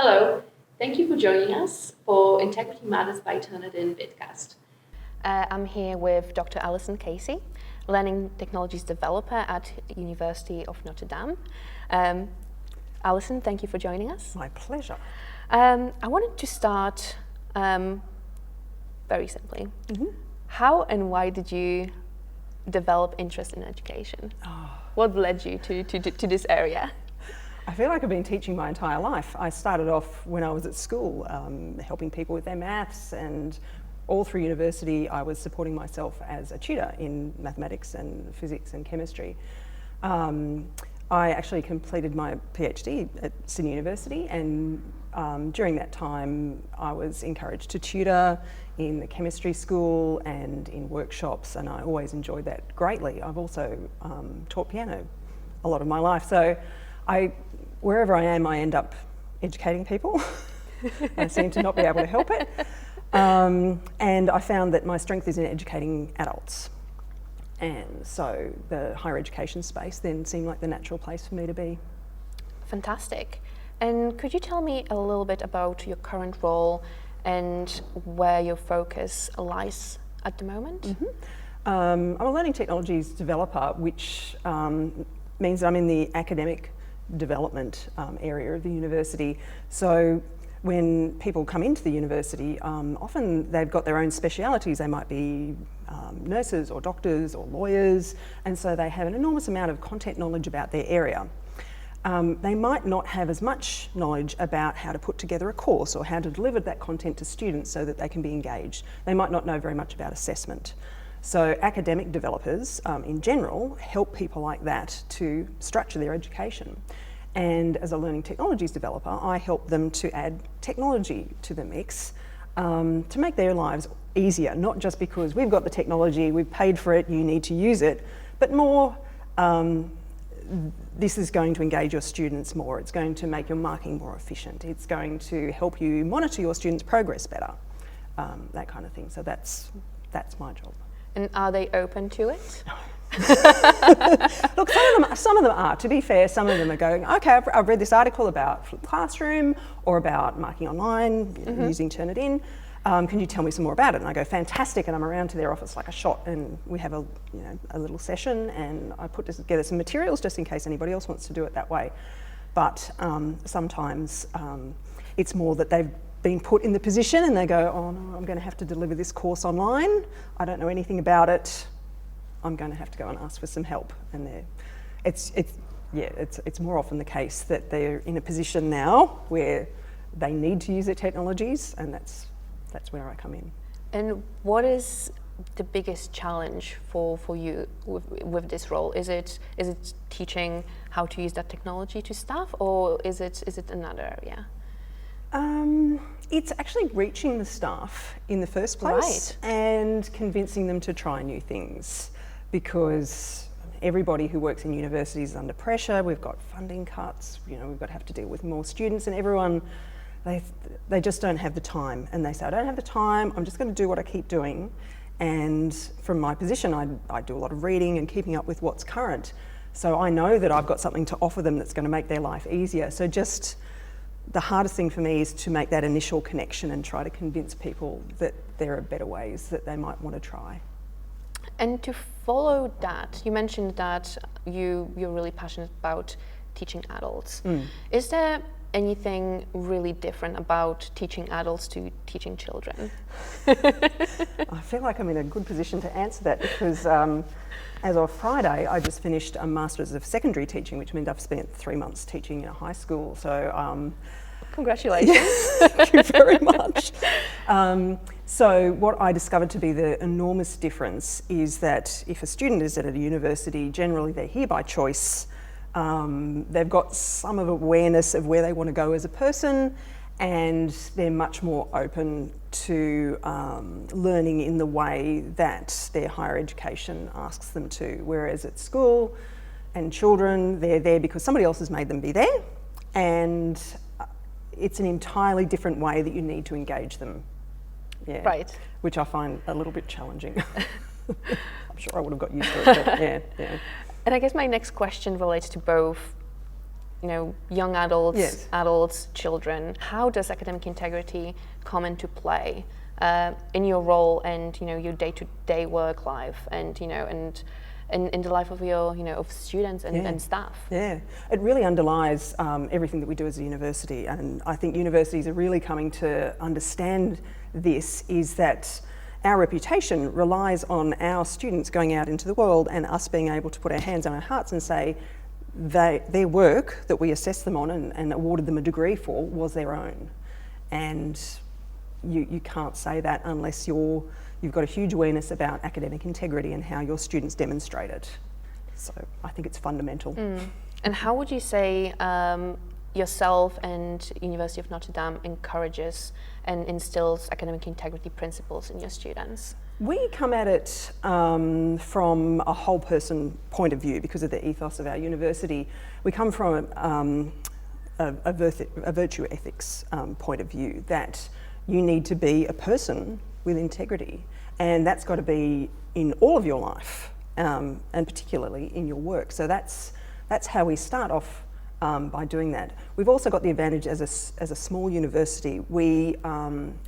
Hello, thank you for joining us for Integrity Matters by Turnitin vidcast. I'm here with Dr. Alison Casey, Learning Technologies Developer at University of Notre Dame. Alison, thank you for joining us. My pleasure. I wanted to start very simply. How and why did you develop interest in education? What led you to this area? I feel like I've been teaching my entire life. I started off when I was at school, helping people with their maths, and all through university I was supporting myself as a tutor in mathematics and physics and chemistry. I actually completed my PhD at Sydney University, and during that time I was encouraged to tutor in the chemistry school and in workshops, and I always enjoyed that greatly. I've also taught piano a lot of my life, so wherever I am, I end up educating people. I seem to not be able to help it. And I found that my strength is in educating adults. And so the higher education space then seemed like the natural place for me to be. Fantastic. And could you tell me a little bit about your current role and where your focus lies at the moment? I'm a learning technologies developer, which means that I'm in the academic development area of the university. So when people come into the university, often they've got their own specialities. They might be nurses or doctors or lawyers, and so they have an enormous amount of content knowledge about their area. They might not have as much knowledge about how to put together a course or how to deliver that content to students so that they can be engaged. They might not know very much about assessment. So academic developers in general help people like that to structure their education. And as a learning technologies developer, I help them to add technology to the mix to make their lives easier, not just because we've got the technology, we've paid for it, you need to use it, but more this is going to engage your students more, it's going to make your marking more efficient, it's going to help you monitor your students' progress better, that kind of thing. So that's my job. And are they open to it? Look, some of them are. To be fair, some of them are going, okay, I've read this article about flipped classroom or about marking online, using Turnitin. Can you tell me some more about it? And I go, fantastic, and I'm around to their office like a shot, and we have a little session, and I put together some materials just in case anybody else wants to do it that way. But sometimes it's more that they've been put in the position and they go, oh no, I'm going to have to deliver this course online. I don't know anything about it. I'm going to have to go and ask for some help. And it's more often the case that they're in a position now where they need to use their technologies, and that's where I come in. And what is the biggest challenge for you with this role? Is it teaching how to use that technology to staff, or is it another area? It's actually reaching the staff in the first place, right, and convincing them to try new things, because everybody who works in universities is under pressure. We've got funding cuts, we've got to have to deal with more students, and everyone, they just don't have the time, and they say, I don't have the time, I'm just going to do what I keep doing. And from my position, I do a lot of reading and keeping up with what's current, so I know that I've got something to offer them that's going to make their life easier. So just the hardest thing for me is to make that initial connection and try to convince people that there are better ways that they might want to try. And to follow that, you mentioned that you're really passionate about teaching adults. Is there anything really different about teaching adults to teaching children? I feel like I'm in a good position to answer that, because as of Friday, I just finished a Masters of Secondary Teaching, which means I've spent 3 months teaching in a high school. So, congratulations. Thank you very much. So what I discovered to be the enormous difference is that if a student is at a university, generally they're here by choice. They've got some of awareness of where they want to go as a person, and they're much more open to learning in the way that their higher education asks them to. Whereas at school and children, they're there because somebody else has made them be there, and it's an entirely different way that you need to engage them. Yeah, right. Which I find a little bit challenging. I'm sure I would have got used to it, but yeah. And I guess my next question relates to both young adults, Yes. adults, children. How does academic integrity come into play in your role and your day-to-day work life, and and in the life of your of students and staff? Yeah, it really underlies everything that we do as a university, and I think universities are really coming to understand this, is that our reputation relies on our students going out into the world and us being able to put our hands on our hearts and say their work that we assessed them on and awarded them a degree for was their own. And you can't say that unless you've got a huge awareness about academic integrity and how your students demonstrate it. So I think it's fundamental. And how would you say yourself and University of Notre Dame encourages and instills academic integrity principles in your students? We come at it from a whole person point of view because of the ethos of our university. We come from a virtue ethics point of view, that you need to be a person with integrity, and that's got to be in all of your life, and particularly in your work. So that's how we start off by doing that. We've also got the advantage as a small university. We,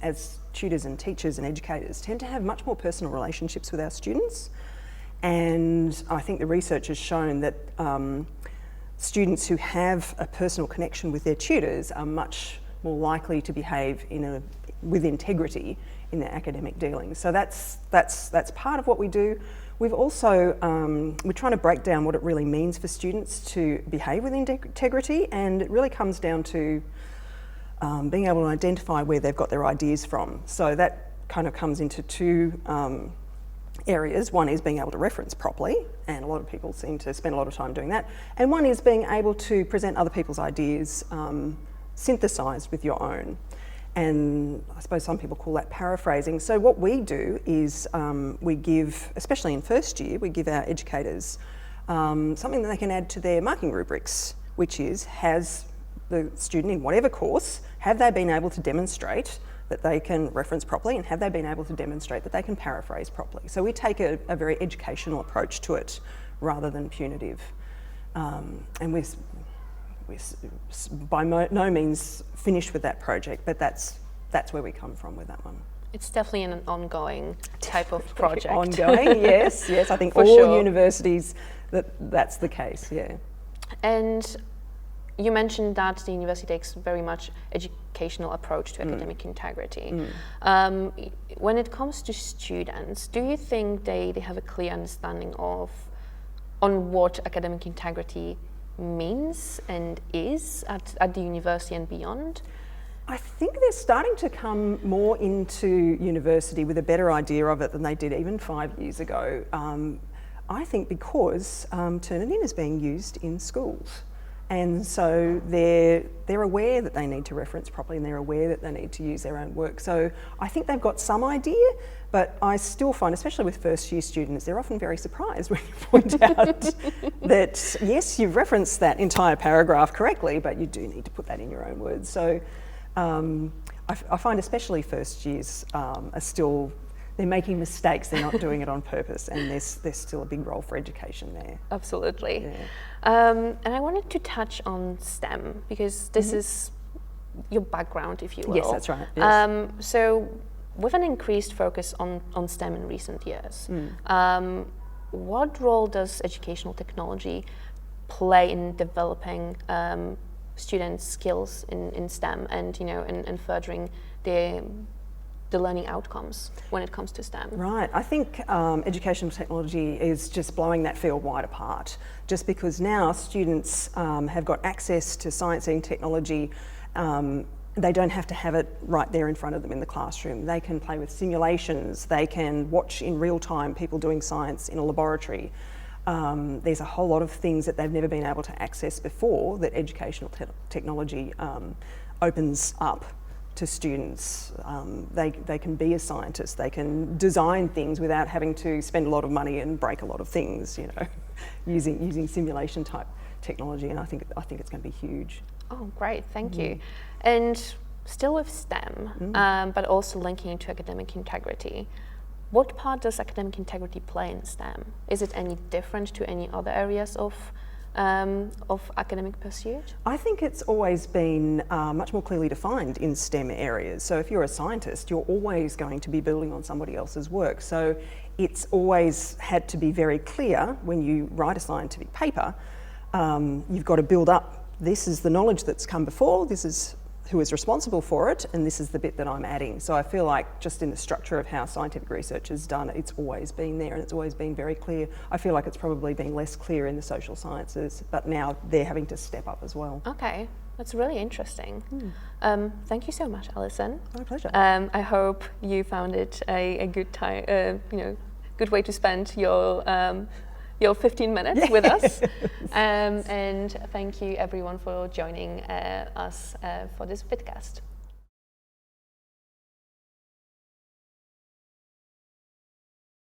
as tutors and teachers and educators, tend to have much more personal relationships with our students, and I think the research has shown that students who have a personal connection with their tutors are much more likely to behave with integrity in their academic dealings. So that's part of what we do. We've also, we're trying to break down what it really means for students to behave with integrity, and it really comes down to being able to identify where they've got their ideas from. So that kind of comes into two areas. One is being able to reference properly, and a lot of people seem to spend a lot of time doing that. And one is being able to present other people's ideas synthesised with your own. And I suppose some people call that paraphrasing. So what we do is we give, especially in first year, we give our educators something that they can add to their marking rubrics, which is, has the student in whatever course, have they been able to demonstrate that they can reference properly, and have they been able to demonstrate that they can paraphrase properly? So we take a very educational approach to it rather than punitive. And we're by no means finished with that project, but that's where we come from with that one. It's definitely an ongoing type of project. Ongoing, yes. I think For all sure. universities, that's the case, yeah. And you mentioned that the university takes very much educational approach to academic integrity. When it comes to students, do you think they have a clear understanding on what academic integrity means and is at the university and beyond? I think they're starting to come more into university with a better idea of it than they did even 5 years ago. I think because Turnitin is being used in schools. And so they're aware that they need to reference properly, and they're aware that they need to use their own work. So I think they've got some idea, but I still find, especially with first year students, they're often very surprised when you point out that, yes, you've referenced that entire paragraph correctly, but you do need to put that in your own words. So I find especially first years are still, they're making mistakes, they're not doing it on purpose, and there's still a big role for education there. Absolutely. Yeah. And I wanted to touch on STEM, because this is your background, if you will. Yes, that's right. Yes. So with an increased focus on STEM in recent years, what role does educational technology play in developing students' skills in STEM and and furthering the learning outcomes when it comes to STEM? Right, I think educational technology is just blowing that field wide apart, just because now students have got access to science and technology. They don't have to have it right there in front of them in the classroom. They can play with simulations, they can watch in real time people doing science in a laboratory. There's a whole lot of things that they've never been able to access before that educational technology opens up to students. They can be a scientist, they can design things without having to spend a lot of money and break a lot of things, using simulation type technology, and I think it's going to be huge. Oh, great, thank you. And still with STEM, but also linking to academic integrity, what part does academic integrity play in STEM? Is it any different to any other areas of of academic pursuit? I think it's always been much more clearly defined in STEM areas. So if you're a scientist, you're always going to be building on somebody else's work. So it's always had to be very clear when you write a scientific paper, you've got to build up, this is the knowledge that's come before, this is who is responsible for it, and this is the bit that I'm adding. So I feel like just in the structure of how scientific research is done, it's always been there and it's always been very clear. I feel like it's probably been less clear in the social sciences, but now they're having to step up as well. Okay, that's really interesting. Thank you so much, Alison. My pleasure. I hope you found it a good time, good way to spend your 15 minutes with us. And thank you everyone for joining us for this vidcast.